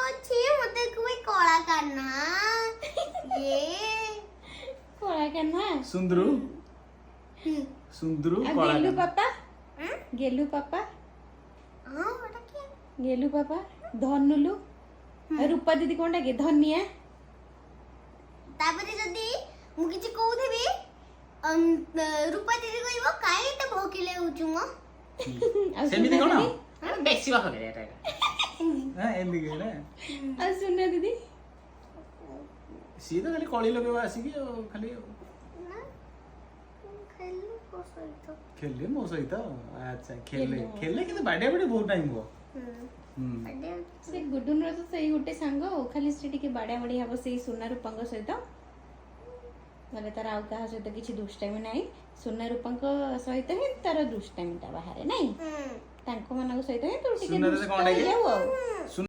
ଅଛି ମତେ କୁଏ କଳା କାହ୍ନା ये କଳା କାହ୍ନା सुंदरू सुंदरू कला गेलू पापा गेलू पापा हां ओटा के गेलू पापा धनुलु रूपा दीदी कोन डाके धनिया तापरे जदी मु किछि कहउथिबी रूपा दीदी कहइबो काई त भोकिले होचु मो सेमिति कोन बेसी बाख रे एटा हां एंदी के ना आ सुना दीदी सी तो खाली कळी लगेबा आसी की खाली ना खेलु को सहित खेले मो सहित अच्छा खेले खेले कि बाडे बाडे बहुत टाइम हो अडे से गुडुन रो सेई गुटे सांग खाली से टिके बाडा बाडी हबो सेई सोना रूपांक सहित माने तार आउ कहा सहित किछि दुष्टाइम नाही सोना रूपांक सहित ही तार दुष्टाइम ता बाहर नाही तांको मानको सहित ही तू टिके सुना रे कोन डाके दुष्ट